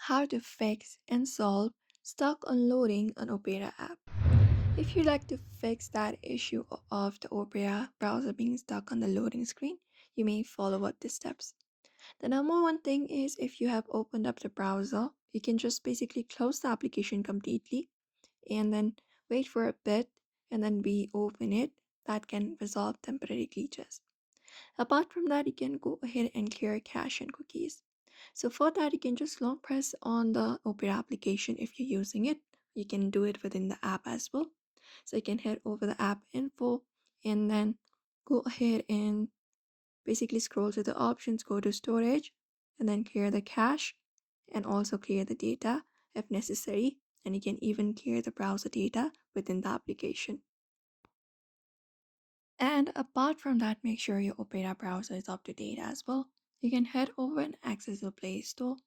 how to fix and solve stuck on loading an Opera app. If you'd like to fix that issue of the Opera browser being stuck on the loading screen, you may follow what the steps. The number one thing is if you have opened up the browser, you can just basically close the application completely and then wait for a bit and then reopen it. That can resolve temporary glitches. Apart from that, you can go ahead and clear cache and cookies. So for that, you can just long press on the Opera application if you're using it. You can do it within the app as well. So you can head over the app info and then go ahead and basically scroll to the options, go to storage, and then clear the cache and also clear the data if necessary. And you can even clear the browser data within the application. And apart from that, make sure your Opera browser is up to date as well. You can head over and access the Play Store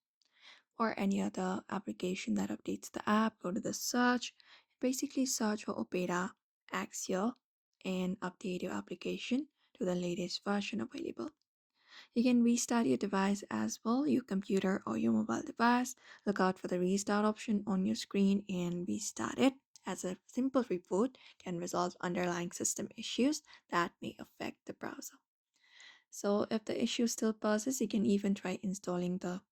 or any other application that updates the app. Go to the search, basically search for Opera Axia and update your application to the latest version available. You can restart your device as well, your computer or your mobile device. Look out for the restart option on your screen and restart it, as a simple reboot can resolve underlying system issues that may affect the browser. So if the issue still persists, you can even try installing the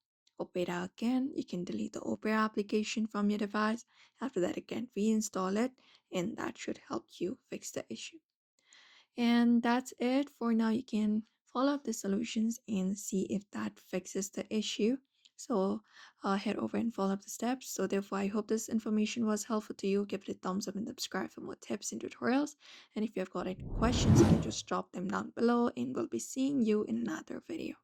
Opera again. You can delete the Opera application from your device. After that, again, reinstall it, and that should help you fix the issue. And that's it for now. You can follow up the solutions and see if that fixes the issue. So head over and follow up the steps. So therefore, I hope this information was helpful to you. Give it a thumbs up and subscribe for more tips and tutorials. And if you have got any questions, you can just drop them down below and we'll be seeing you in another video.